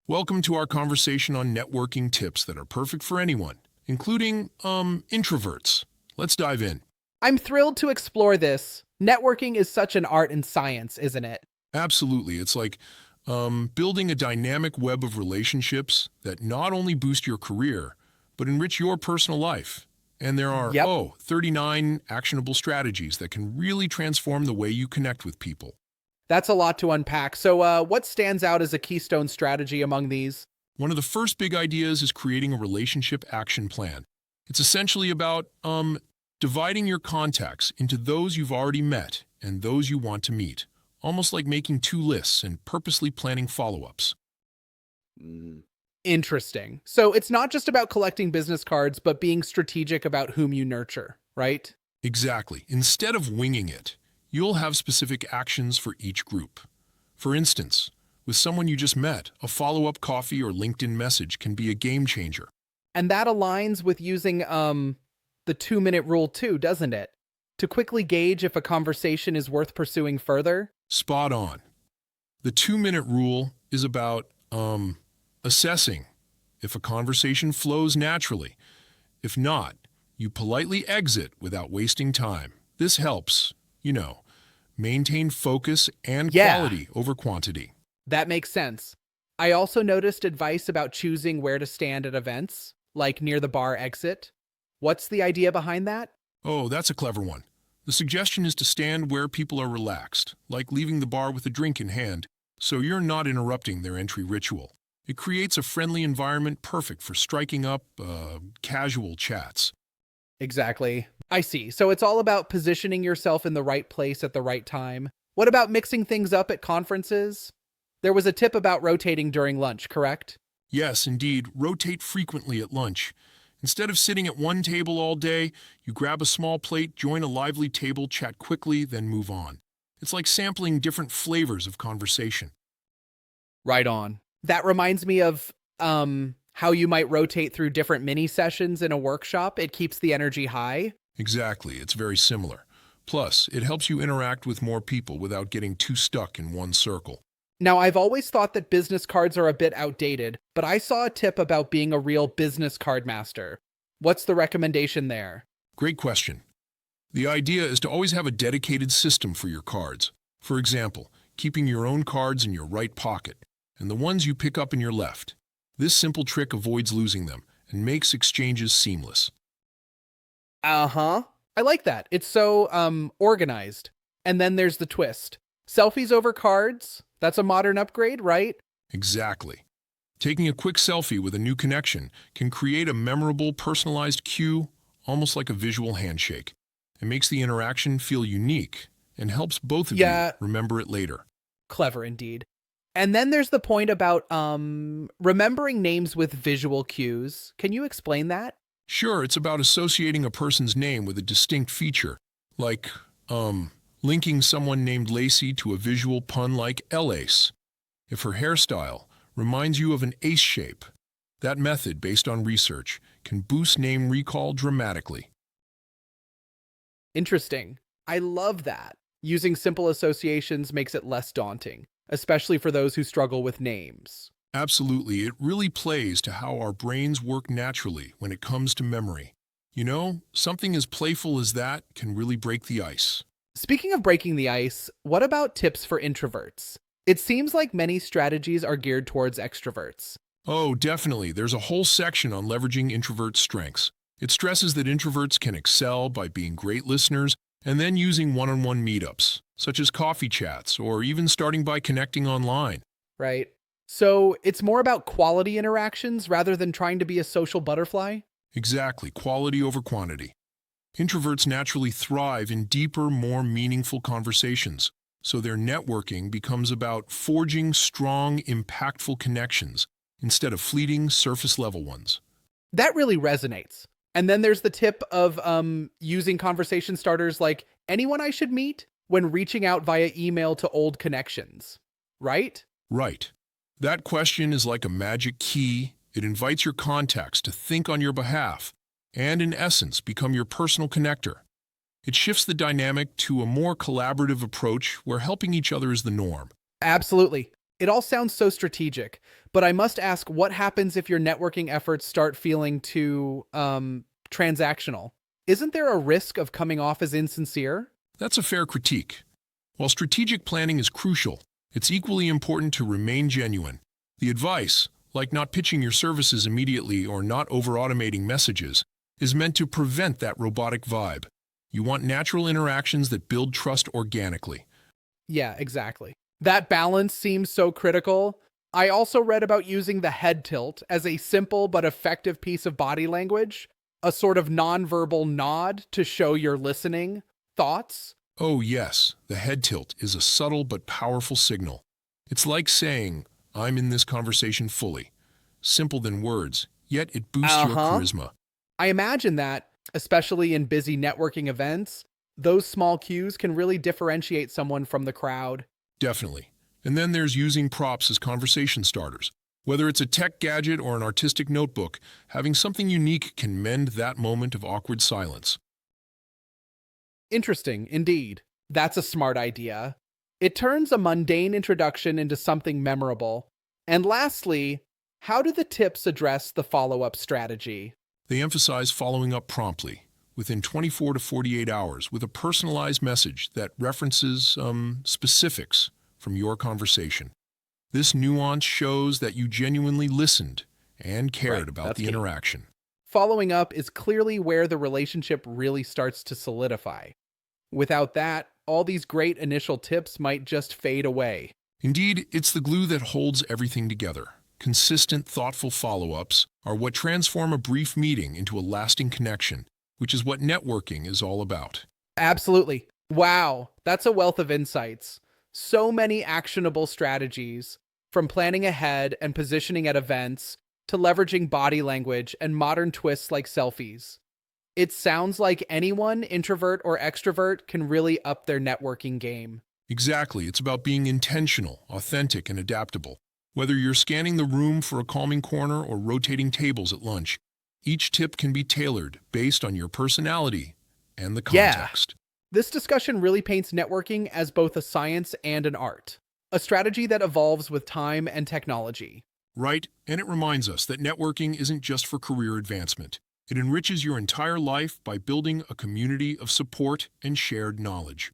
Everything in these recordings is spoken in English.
Welcome to our conversation on networking tips that are perfect for anyone, including, introverts. Let's dive in. I'm thrilled to explore this. Networking is such an art and science, isn't it? Absolutely. It's like building a dynamic web of relationships that not only boost your career, but enrich your personal life. And there are, Yep. 39 actionable strategies that can really transform the way you connect with people. That's a lot to unpack. So, what stands out as a keystone strategy among these? One of the first big ideas is creating a relationship action plan. It's essentially about dividing your contacts into those you've already met and those you want to meet, almost like making two lists and purposely planning follow-ups. Mm, Interesting. So, it's not just about collecting business cards, but being strategic about whom you nurture, right? Exactly. Instead of winging it, you'll have specific actions for each group. For instance, with someone you just met, a follow-up coffee or LinkedIn message can be a game changer. And that aligns with using the 2-minute rule too, doesn't it? To quickly gauge if a conversation is worth pursuing further. Spot on. The 2-minute rule is about assessing if a conversation flows naturally. If not, you politely exit without wasting time. This helps, maintain focus and Yeah, quality over quantity. that makes sense. I also noticed advice about choosing where to stand at events, like near the bar exit. What's the idea behind that? Oh, that's a clever one. The suggestion is to stand where people are relaxed, like leaving the bar with a drink in hand, so you're not interrupting their entry ritual. It creates a friendly environment perfect for striking up casual chats. Exactly. I see. So it's all about positioning yourself in the right place at the right time. What about mixing things up at conferences? There was a tip about rotating during lunch, correct? Yes, indeed, rotate frequently at lunch. Instead of sitting at one table all day, you grab a small plate, join a lively table, chat quickly, then move on. It's like sampling different flavors of conversation. Right on. That reminds me of how you might rotate through different mini sessions in a workshop. It keeps the energy high. Exactly, it's very similar. Plus, it helps you interact with more people without getting too stuck in one circle. Now, I've always thought that business cards are a bit outdated, but I saw a tip about being a real business card master. What's the recommendation there? Great question. The idea is to always have a dedicated system for your cards. For example, keeping your own cards in your right pocket and the ones you pick up in your left. This simple trick avoids losing them and makes exchanges seamless. Uh-huh. I like that. It's so organized. And then there's the twist. Selfies over cards? That's a modern upgrade, right? Exactly. Taking a quick selfie with a new connection can create a memorable, personalized cue, almost like a visual handshake. It makes the interaction feel unique and helps both of you Yeah, remember it later. clever indeed. And then there's the point about remembering names with visual cues. Can you explain that? Sure, it's about associating a person's name with a distinct feature, like, linking someone named Lacey to a visual pun like L-Ace. If her hairstyle reminds you of an ace shape, that method, based on research, can boost name recall dramatically. Interesting. I love that. Using simple associations makes it less daunting, especially for those who struggle with names. Absolutely, it really plays to how our brains work naturally when it comes to memory. Something as playful as that can really break the ice. Speaking of breaking the ice, what about tips for introverts? It seems like many strategies are geared towards extroverts. Oh, definitely. There's a whole section on leveraging introvert strengths. It stresses that introverts can excel by being great listeners and then using one-on-one meetups, such as coffee chats, or even starting by connecting online. Right? So it's more about quality interactions rather than trying to be a social butterfly? Exactly, quality over quantity. Introverts naturally thrive in deeper, more meaningful conversations, so their networking becomes about forging strong, impactful connections instead of fleeting, surface-level ones. That really resonates. And then there's the tip of using conversation starters like anyone I should meet when reaching out via email to old connections, right? Right. That question is like a magic key. It invites your contacts to think on your behalf and, in essence, become your personal connector. It shifts the dynamic to a more collaborative approach where helping each other is the norm. Absolutely. It all sounds so strategic, but I must ask, what happens if your networking efforts start feeling too, transactional? Isn't there a risk of coming off as insincere? That's a fair critique. While strategic planning is crucial, it's equally important to remain genuine. The advice, like not pitching your services immediately or not over-automating messages, is meant to prevent that robotic vibe. You want natural interactions that build trust organically. Yeah, exactly. That balance seems so critical. I also read about using the head tilt as a simple but effective piece of body language, a sort of nonverbal nod to show you're listening. Thoughts? Oh yes, the head tilt is a subtle but powerful signal. It's like saying, I'm in this conversation fully. Simple than words, yet it boosts your charisma. I imagine that, especially in busy networking events, those small cues can really differentiate someone from the crowd. Definitely. And then there's using props as conversation starters. Whether it's a tech gadget or an artistic notebook, having something unique can mend that moment of awkward silence. Interesting, indeed. That's a smart idea. It turns a mundane introduction into something memorable. And lastly, how do the tips address the follow-up strategy? They emphasize following up promptly, within 24 to 48 hours, with a personalized message that references specifics from your conversation. This nuance shows that you genuinely listened and cared about the interaction. Following up is clearly where the relationship really starts to solidify. Without that, all these great initial tips might just fade away. Indeed, it's the glue that holds everything together. Consistent, thoughtful follow-ups are what transform a brief meeting into a lasting connection, which is what networking is all about. Absolutely. Wow, that's a wealth of insights. So many actionable strategies, from planning ahead and positioning at events to leveraging body language and modern twists like selfies. It sounds like anyone, introvert or extrovert, can really up their networking game. Exactly. It's about being intentional, authentic, and adaptable. Whether you're scanning the room for a calming corner or rotating tables at lunch, each tip can be tailored based on your personality and the context. This discussion really paints networking as both a science and an art, a strategy that evolves with time and technology. Right, and it reminds us that networking isn't just for career advancement. It enriches your entire life by building a community of support and shared knowledge.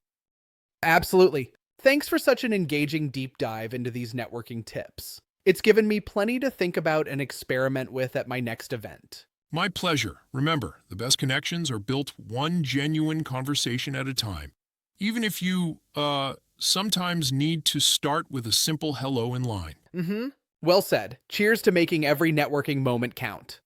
Absolutely. Thanks for such an engaging deep dive into these networking tips. It's given me plenty to think about and experiment with at my next event. My pleasure. Remember, the best connections are built one genuine conversation at a time. Even if you, sometimes need to start with a simple hello in line. Well said. Cheers to making every networking moment count.